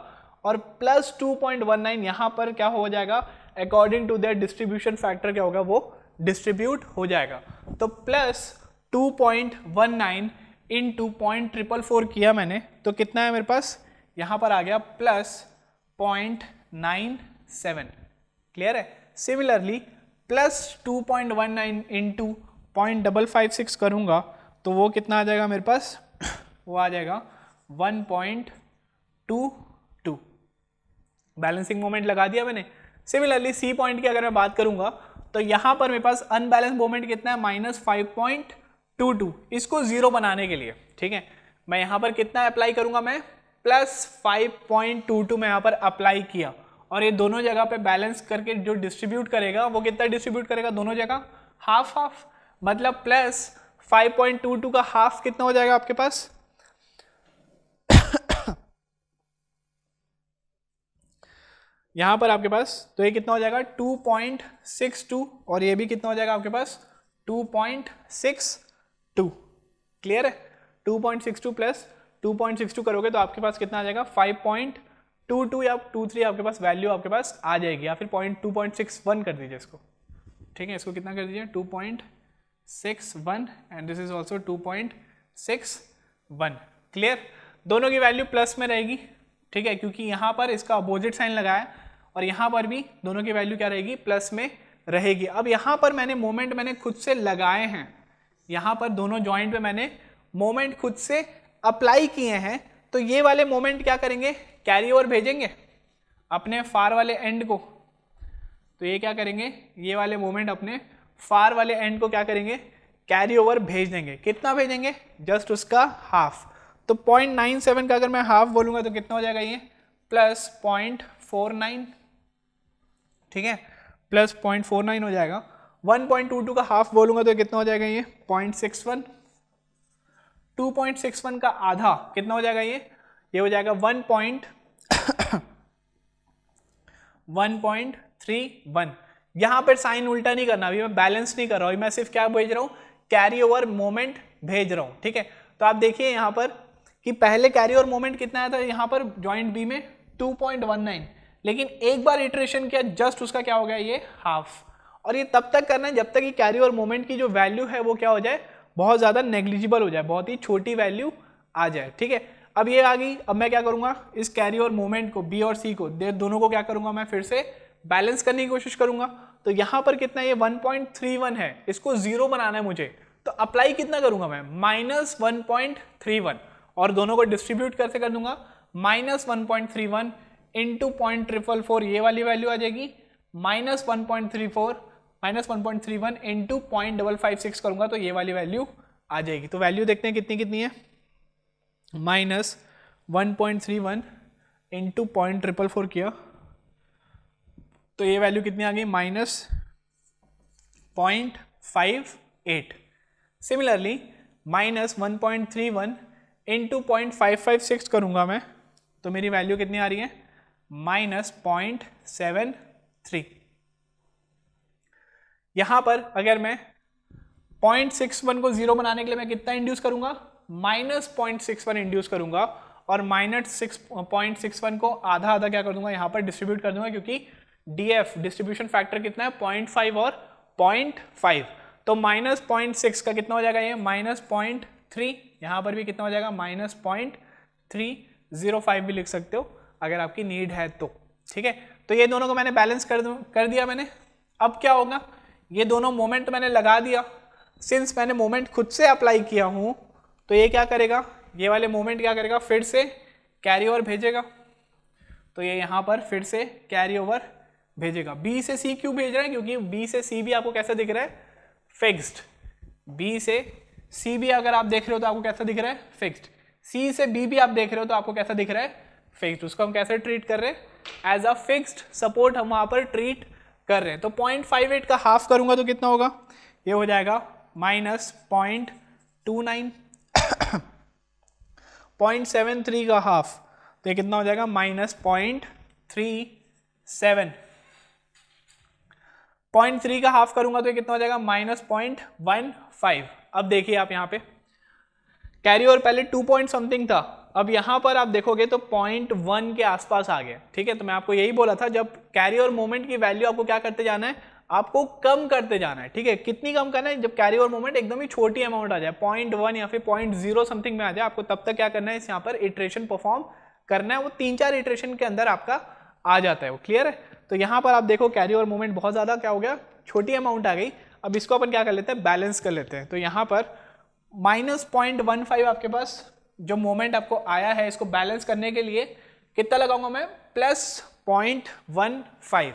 A: और +2.19 यहाँ पर क्या हो जाएगा, according to their distribution factor क्या होगा, वो डिस्ट्रीब्यूट हो जाएगा। तो +2.19 इंटू 0.444 किया मैंने, तो कितना है मेरे पास, यहाँ पर आ गया +0.97। क्लियर है। सिमिलरली +2.19 इंटू 0.556 करूँगा तो वो कितना आ जाएगा मेरे पास, वो आ जाएगा 1.22। बैलेंसिंग मोमेंट लगा दिया मैंने। सिमिलरली सी पॉइंट की अगर मैं बात करूंगा तो यहां पर मेरे पास अनबैलेंस मोमेंट कितना है, -5.22। इसको 0 बनाने के लिए, ठीक है, मैं यहां पर कितना अप्लाई करूंगा, मैं +5.22 में यहां पर अप्लाई किया, और ये दोनों जगह पे बैलेंस करके जो डिस्ट्रीब्यूट करेगा वो कितना डिस्ट्रीब्यूट करेगा, दोनों जगह हाफ हाफ, मतलब +5.22 का हाफ कितना हो जाएगा आपके पास, यहां पर आपके पास, तो ये कितना हो जाएगा 2.62, और ये भी कितना हो जाएगा आपके पास 2.62। क्लियर है। 2.62 प्लस 2.62 करोगे तो आपके पास कितना आ जाएगा 5.22 या 23 आपके पास वैल्यू आपके पास आ जाएगी, या फिर 2.61 कर दीजिए इसको। ठीक है, इसको कितना कर दीजिए 2.61, and this is also 2.61। Clear, दोनों की वैल्यू प्लस में रहेगी। ठीक है, क्योंकि यहां पर इसका अपोजिट साइन लगाया, और यहां पर भी दोनों की वैल्यू क्या रहेगी, प्लस में रहेगी। अब यहां पर मैंने मोमेंट मैंने खुद से लगाए हैं, यहां पर दोनों जॉइंट पे मैंने मोमेंट खुद से अप्लाई किए हैं, तो ये वाले मोमेंट क्या करेंगे, कैरी ओवर भेजेंगे अपने फार वाले एंड को। तो ये क्या करेंगे, ये वाले मोमेंट अपने फार वाले एंड को क्या करेंगे, कैरी ओवर भेज देंगे। कितना भेजेंगे, जस्ट उसका हाफ। तो 0.97 का अगर मैं हाफ बोलूंगा तो कितना हो जाएगा, ये +0.49। ठीक है, +0.49 हो जाएगा। 1.22 का हाफ बोलूंगा तो कितना हो जाएगा, ये 0.61। 2.61 का आधा कितना हो जाएगा, ये हो जाएगा 1.31। यहां पर साइन उल्टा नहीं करना, अभी मैं बैलेंस नहीं कर रहा हूं, मैं सिर्फ क्या भेज रहा हूं, कैरी ओवर मोमेंट भेज रहा हूं। ठीक है, तो आप देखिए यहां पर कि पहले कैरी ओवर मोमेंट कितना आया था, यहां पर जॉइंट बी में 2.19, लेकिन एक बार इटरेशन किया जस्ट उसका क्या हो गया, ये हाफ। और ये तब तक करना है जब तक कि कैरी ओवर मोमेंट की जो वैल्यू है वो क्या हो जाए, बहुत ज्यादा नेग्लिजिबल हो जाए, बहुत ही छोटी वैल्यू आ जाए। ठीक है, अब ये आ गई। अब मैं क्या करूंगा, इस कैरी ओवर मोमेंट को बी और सी को दोनों को क्या करूंगा, मैं फिर से बैलेंस करने की कोशिश करूंगा। तो यहां पर कितना, ये 1.31 है, इसको 0 बनाना है मुझे, तो अप्लाई कितना करूंगा मैं, -1.31, और दोनों को डिस्ट्रीब्यूट कैसे कर दूंगा, -1.31 इंटू 0.444, ये वाली वैल्यू आ जाएगी, -1.31 इंटू 0.556 करूंगा तो ये वाली वैल्यू आ जाएगी। तो वैल्यू देखते हैं कितनी कितनी है, -1.31 इंटू 0.444 किया तो ये वैल्यू कितनी आ गई, -0.58। सिमिलरली -1.31 इंटू 0.556 करूंगा मैं, तो मेरी वैल्यू कितनी आ रही है, -0.73। यहां पर अगर मैं 0.61 को 0 बनाने के लिए मैं कितना इंड्यूस करूंगा, -0.61 इंड्यूस करूंगा, और -0.61 को आधा आधा क्या कर दूंगा, यहां पर डिस्ट्रीब्यूट कर दूंगा, क्योंकि DF डिस्ट्रीब्यूशन फैक्टर कितना है, 0.5 और 0.5, तो -0.6 का कितना हो जाएगा, ये -0.3, यहां पर भी कितना हो जाएगा, -0.305 भी लिख सकते हो अगर आपकी नीड है तो, ठीक है। तो ये दोनों को मैंने बैलेंस कर दिया मैंने। अब क्या होगा, ये दोनों मोमेंट मैंने लगा दिया, सिंस मैंने मोमेंट खुद से अप्लाई किया हूं, तो ये क्या करेगा, ये वाले मोमेंट क्या करेगा, फिर से कैरी ओवर भेजेगा, तो ये यहां पर फिर से कैरी ओवर भेजेगा। बी से सी क्यों भेज रहा है, क्योंकि बी से सी भी आपको कैसा दिख रहा है, फिक्स्ड। बी से सी भी अगर आप देख रहे हो तो आपको कैसा दिख रहा है, फिक्स्ड। सी से बी भी आप देख रहे हो तो आपको कैसा दिख रहा है, फिक्स्ड। उसको हम कैसे ट्रीट कर रहे हैं, एज अ फिक्स्ड सपोर्ट हम वहां पर ट्रीट कर रहे हैं। तो 0.58 का हाफ करूंगा तो कितना होगा, ये हो जाएगा -0.29, 0.73 का हाफ तो ये कितना हो जाएगा, -0.37, 0.3 का हाफ करूंगा तो ये कितना हो जाएगा, -0.15। अब देखिए आप यहाँ पे कैरी ओवर पहले 2 पॉइंट समथिंग था, अब यहां पर आप देखोगे तो 0.1 के आसपास आ गया, ठीक है। तो मैं आपको यही बोला था, जब कैरी ओवर मोमेंट की वैल्यू आपको क्या करते जाना है, आपको कम करते जाना है, ठीक है। कितनी कम करना है, जब कैरी ओवर मोमेंट एकदम ही छोटी अमाउंट आ जाए, 0.1 या फिर 0.0 समथिंग में आ जाए, आपको तब तक क्या करना है, इस यहाँ पर इटरेशन परफॉर्म करना है। वो 3-4 इटरेशन के अंदर आपका आ जाता है, वो क्लियर है। तो यहाँ पर आप देखो कैरी ओवर मोमेंट बहुत ज्यादा क्या हो गया, छोटी अमाउंट आ गई। अब इसको अपन क्या कर लेते हैं, बैलेंस कर लेते हैं। तो यहाँ पर -0.15 आपके पास जो मोमेंट आपको आया है, इसको बैलेंस करने के लिए कितना लगाऊंगा मैं, +0.15,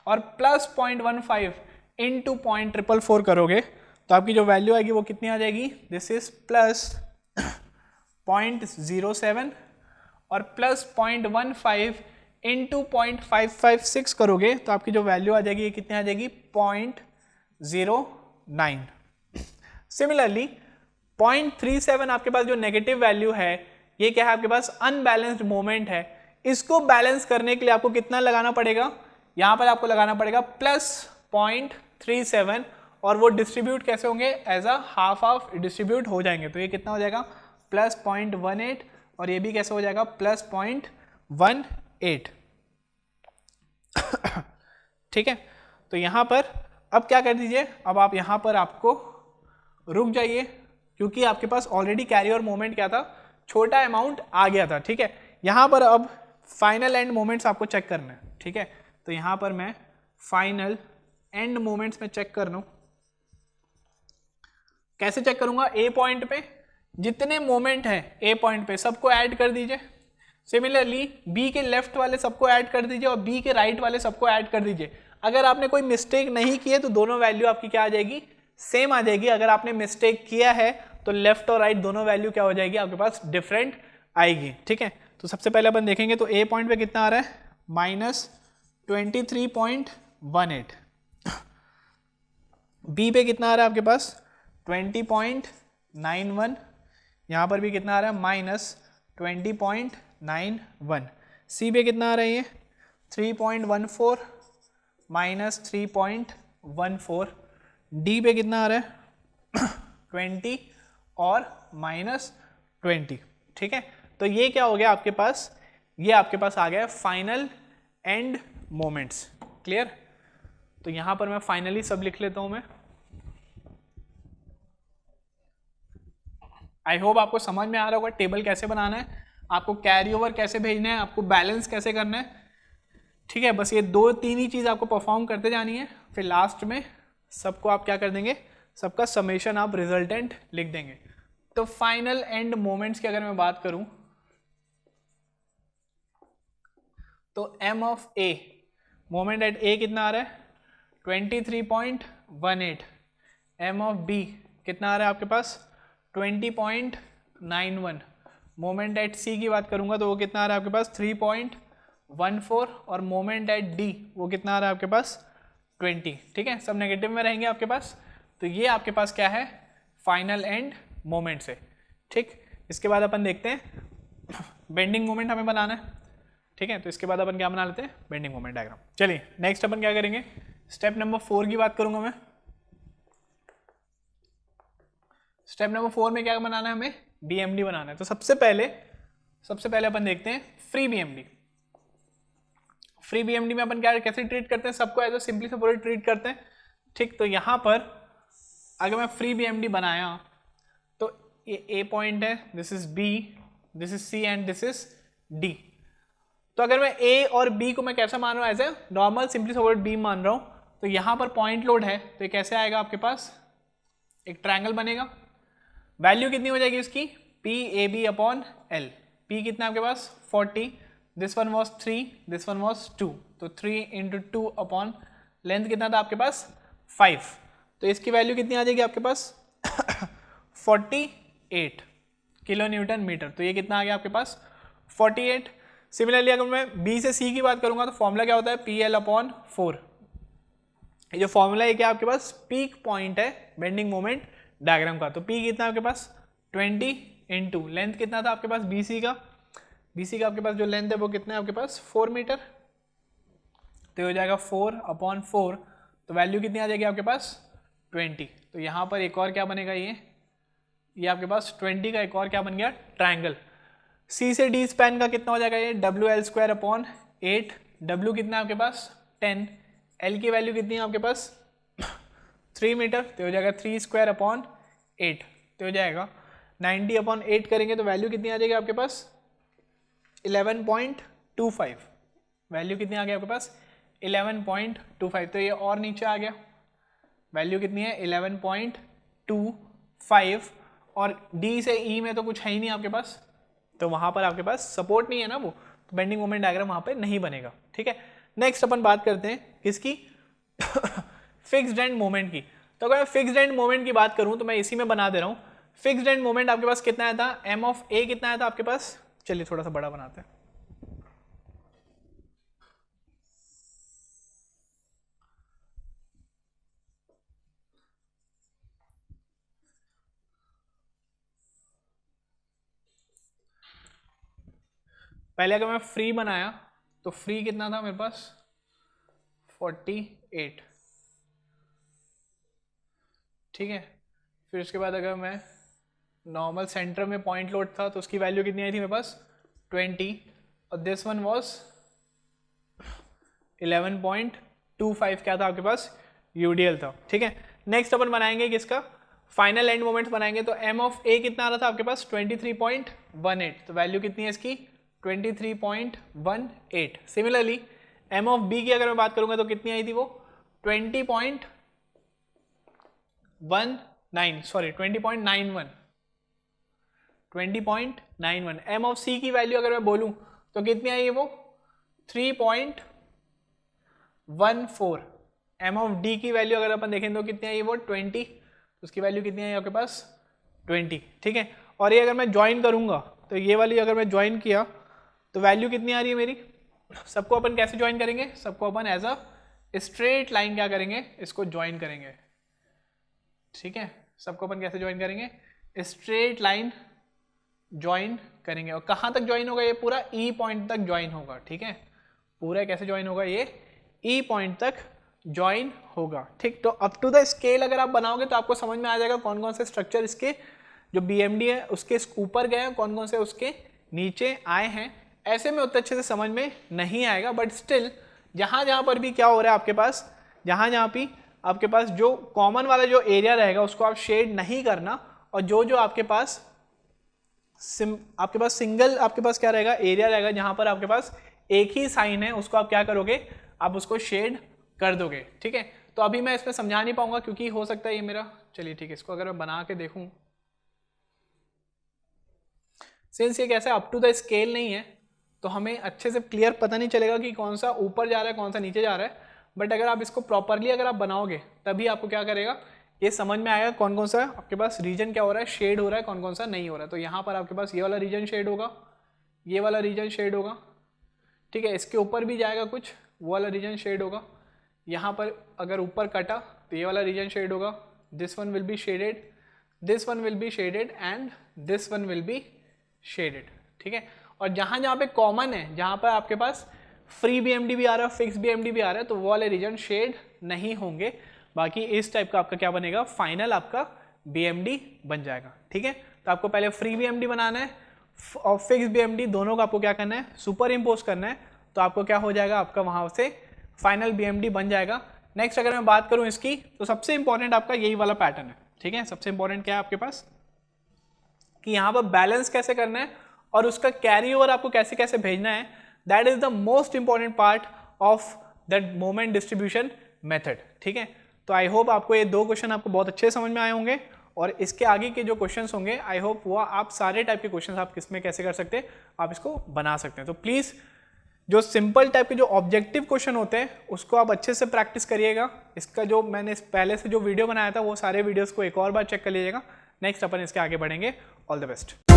A: और +0.15 इंटू 0.444 करोगे तो आपकी जो वैल्यू आएगी वो कितनी आ जाएगी, दिस इज +0.07, और +0.15 इंटू 0.556 करोगे तो आपकी जो वैल्यू आ जाएगी ये कितनी आ जाएगी, 0.09। सिमिलरली 0.37 आपके पास जो नेगेटिव वैल्यू है, ये क्या है, आपके पास अनबैलेंस्ड मोमेंट है। इसको बैलेंस करने के लिए आपको कितना लगाना पड़ेगा, यहां पर आपको लगाना पड़ेगा +0.37, और वो डिस्ट्रीब्यूट कैसे होंगे, as a half half distribute हो जाएंगे। तो ये कितना हो जाएगा, +0.18, और ये भी कैसे हो जाएगा, +0.18, ठीक है। तो यहां पर अब क्या कर दीजिए, अब आप यहां पर आपको रुक जाइए, क्योंकि आपके पास ऑलरेडी कैरी ओवर मोमेंट क्या था, छोटा अमाउंट आ गया था, ठीक है। यहां पर अब फाइनल एंड मोमेंट्स आपको चेक करना है, ठीक है। तो यहां पर मैं फाइनल एंड मोमेंट्स में चेक कर रहा हूं, कैसे चेक करूंगा, ए पॉइंट पे जितने मोमेंट है ए पॉइंट पे सबको ऐड कर दीजिए। सिमिलरली बी के लेफ्ट वाले सबको ऐड कर दीजिए, और बी के राइट वाले सबको ऐड कर दीजिए। अगर आपने कोई मिस्टेक नहीं की है तो दोनों वैल्यू आपकी क्या आ जाएगी, सेम आ जाएगी। अगर आपने मिस्टेक किया है तो लेफ्ट और राइट दोनों वैल्यू क्या हो जाएगी, आपके पास डिफरेंट आएगी, ठीक है। तो सबसे पहले अपन देखेंगे तो ए पॉइंट पे कितना आ रहा है, -23.18, बी पे कितना आ रहा है आपके पास 20.91, यहां पर भी कितना आ रहा है -20.91, सी पे कितना आ रहा है ये 3.14 -3.14, डी पे कितना आ रहा है 20 और -20, ठीक है। तो ये क्या हो गया आपके पास, ये आपके पास आ गया फाइनल एंड मोमेंट्स, क्लियर। तो यहां पर मैं फाइनली सब लिख लेता हूं मैं। आई होप आपको समझ में आ रहा होगा टेबल कैसे बनाना है, आपको कैरी ओवर कैसे भेजना है, आपको बैलेंस कैसे करना है, ठीक है। बस ये 2-3 ही चीज आपको परफॉर्म करते जानी है, फिर लास्ट में सबको आप क्या कर देंगे, सबका समेशन आप रिजल्टेंट लिख देंगे। तो फाइनल एंड मोमेंट्स की अगर मैं बात करूं तो M of A, moment at A कितना आ रहा है 23.18, एम ऑफ बी कितना आ रहा है आपके पास 20.91, मोमेंट एट सी की बात करूंगा तो वो कितना आ रहा है आपके पास 14 और मोमेंट एट डी वो कितना आ रहा है आपके पास 20, ठीक है, सब नेगेटिव में रहेंगे आपके पास। तो ये आपके पास क्या है फाइनल एंड मोमेंट से, ठीक। इसके बाद अपन देखते हैं बेंडिंग मोमेंट हमें बनाना है, ठीक है। तो इसके बाद अपन क्या बना लेते हैं बेंडिंग मोमेंट डायग्राम। चलिए नेक्स्ट अपन क्या करेंगे, स्टेप नंबर 4 की बात करूंगा मैं। स्टेप नंबर 4 में क्या बनाना है हमें बीएमडी बनाना है। तो सबसे पहले अपन देखते हैं फ्री बीएमडी। फ्री बीएमडी में अपन क्या कैसे ट्रीट करते हैं, सबको as a simply supported treat करते हैं, ठीक। तो यहां पर अगर मैं फ्री बीएमडी बनाया तो ये ए पॉइंट है, this is B, this is C and this is D. तो अगर मैं ए और बी को मैं कैसा मान रहा हूं as a normal simply supported beam मान रहा हूं, तो यहां पर पॉइंट लोड है, तो ये कैसे आएगा आपके पास एक ट्रायंगल बनेगा। वैल्यू कितनी हो जाएगी उसकी P A B upon L. P कितना आपके पास 40, this one was 3, this one was 2, तो 3 इंटू 2 अपॉन लेंथ कितना था आपके पास 5, तो इसकी वैल्यू कितनी आ जाएगी आपके पास 48 किलो न्यूटन मीटर। तो ये कितना आ गया आपके पास 48। सिमिलरली अगर मैं बी से सी की बात करूंगा तो फॉर्मूला क्या होता है पी एल अपॉन 4। ये जो फॉर्मूला है क्या आपके पास पीक पॉइंट है बेंडिंग मोमेंट डायग्राम का। तो पी कितना आपके पास 20 इंटू लेंथ कितना था आपके पास बीसी का आपके पास जो लेंथ है वो कितना है आपके पास 4 मीटर, तो हो जाएगा 4 अपॉन 4, तो वैल्यू कितनी आ जाएगी आपके पास 20। तो यहाँ पर एक और क्या बनेगा ये आपके पास 20 का एक और क्या बन गया ट्रायंगल। सी से डी स्पैन का कितना हो जाएगा ये W L square upon 8, W कितना है आपके पास 10, एल की वैल्यू कितनी है आपके पास 3 मीटर, तो हो जाएगा 3 स्क्वायर अपॉन 8, तो हो जाएगा 90 अपॉन 8 करेंगे तो वैल्यू कितनी आ जाएगी आपके पास 11.25। वैल्यू कितनी आ गई आपके पास 11.25, तो ये और नीचे आ गया, वैल्यू कितनी है 11.25, और डी से ई में तो कुछ है ही नहीं आपके पास, तो वहां पर आपके पास सपोर्ट नहीं है ना वो, तो बेंडिंग मोमेंट डायग्राम वहां पे नहीं बनेगा, ठीक है। नेक्स्ट अपन बात करते हैं किसकी फिक्स्ड एंड मोमेंट की। तो अगर मैं फिक्स्ड एंड मोमेंट की बात करूं तो मैं इसी में बना दे रहा हूं। फिक्स्ड एंड मोमेंट आपके पास कितना आया था एम ऑफ ए कितना आया था आपके पास, चलिए थोड़ा सा बड़ा बनाते हैं। पहले अगर मैं फ्री बनाया तो फ्री कितना था मेरे पास 48, ठीक है। फिर उसके बाद अगर मैं नॉर्मल सेंटर में पॉइंट लोड था तो उसकी वैल्यू कितनी आई थी मेरे पास 20, और दिस वन वॉज 11.25 क्या था आपके पास यूडीएल था, ठीक है। नेक्स्ट अपन बनाएंगे किसका फाइनल एंड मोमेंट्स बनाएंगे। तो एम ऑफ ए कितना आ रहा था आपके पास 23.18, तो वैल्यू कितनी है इसकी 23.18। सिमिलरली एम ऑफ बी की अगर मैं बात करूंगा तो कितनी आई थी वो 20.91, सॉरी 20.91। एम ऑफ सी की वैल्यू अगर मैं बोलूं तो कितनी आई है वो 3.14। एम ऑफ डी की वैल्यू अगर अपन देखें तो कितनी आई वो 20, तो उसकी वैल्यू कितनी आई आपके पास 20, ठीक है। और ये अगर मैं ज्वाइन करूंगा तो ये वाली अगर मैं ज्वाइन किया तो वैल्यू कितनी आ रही है मेरी, सबको अपन कैसे ज्वाइन करेंगे, सबको अपन एज अ स्ट्रेट लाइन क्या करेंगे इसको ज्वाइन करेंगे, ठीक है। सबको अपन कैसे ज्वाइन करेंगे स्ट्रेट लाइन ज्वाइन करेंगे, और कहां तक ज्वाइन होगा ये पूरा ई पॉइंट तक ज्वाइन होगा, ठीक है। पूरा कैसे ज्वाइन होगा ये ई पॉइंट तक ज्वाइन होगा, ठीक। तो अप टू द स्केल अगर आप बनाओगे तो आपको समझ में आ जाएगा कौन कौन से स्ट्रक्चर इसके जो बीएमडी है उसके ऊपर गए हैं, कौन कौन से उसके नीचे आए हैं। ऐसे में उतने अच्छे से समझ में नहीं आएगा, बट स्टिल जहां जहां पर भी क्या हो रहा है आपके पास, जहां जहां भी आपके पास जो कॉमन वाला जो एरिया रहेगा उसको आप शेड नहीं करना, और जो आपके पास सिंगल आपके पास क्या रहेगा एरिया रहेगा जहां पर आपके पास एक ही साइन है उसको आप क्या करोगे आप उसको शेड कर दोगे, ठीक है। तो अभी मैं इसमें समझा नहीं पाऊंगा क्योंकि हो सकता है ये मेरा, चलिए ठीक है, इसको अगर मैं बना के देखूं सिंस ये कैसे अप टू द स्केल नहीं है तो हमें अच्छे से क्लियर पता नहीं चलेगा कि कौन सा ऊपर जा रहा है कौन सा नीचे जा रहा है, बट अगर आप इसको प्रॉपरली अगर आप बनाओगे तभी आपको क्या करेगा ये समझ में आएगा कौन कौन सा आपके पास रीजन क्या हो रहा है शेड हो रहा है, कौन कौन सा नहीं हो रहा है। तो यहाँ पर आपके पास ये वाला रीजन शेड होगा, ये वाला रीजन शेड होगा, ठीक है। इसके ऊपर भी जाएगा कुछ, वो वाला रीजन शेड होगा। यहाँ पर अगर ऊपर कटा तो ये वाला रीजन शेड होगा, this one will B shaded, this one will B shaded and this one will B shaded, ठीक है। और जहाँ जहाँ पे कॉमन है, जहाँ पर आपके पास फ्री BMD भी आ रहा है, फिक्स BMD भी आ रहा है, तो वो वाले रीजन शेड नहीं होंगे। बाकी इस टाइप का आपका क्या बनेगा, फाइनल आपका BMD बन जाएगा, ठीक है। तो आपको पहले फ्री BMD बनाना है और फिक्स BMD, दोनों का आपको क्या करना है, सुपर इम्पोज करना है। तो आपको क्या हो जाएगा, आपका वहाँ से फाइनल BMD बन जाएगा। नेक्स्ट अगर मैं बात करूँ इसकी, तो सबसे इंपॉर्टेंट आपका यही वाला पैटर्न है, ठीक है। सबसे इंपॉर्टेंट क्या है आपके पास कि यहाँ पर बैलेंस कैसे करना है और उसका कैरी ओवर आपको कैसे कैसे भेजना है। That is the most important part of that moment distribution method, ठीक है। तो आई होप आपको ये 2 क्वेश्चन आपको बहुत अच्छे समझ में आए होंगे और इसके आगे के जो क्वेश्चंस होंगे आई होप वो आप सारे टाइप के क्वेश्चंस आप किसमें कैसे कर सकते हैं, आप इसको बना सकते हैं। तो प्लीज़ जो सिंपल टाइप के जो ऑब्जेक्टिव क्वेश्चन होते हैं उसको आप अच्छे से प्रैक्टिस करिएगा। इसका जो मैंने पहले से जो वीडियो बनाया था वो सारे वीडियोस को एक और बार चेक कर लीजिएगा। नेक्स्ट अपन इसके आगे बढ़ेंगे। All the best.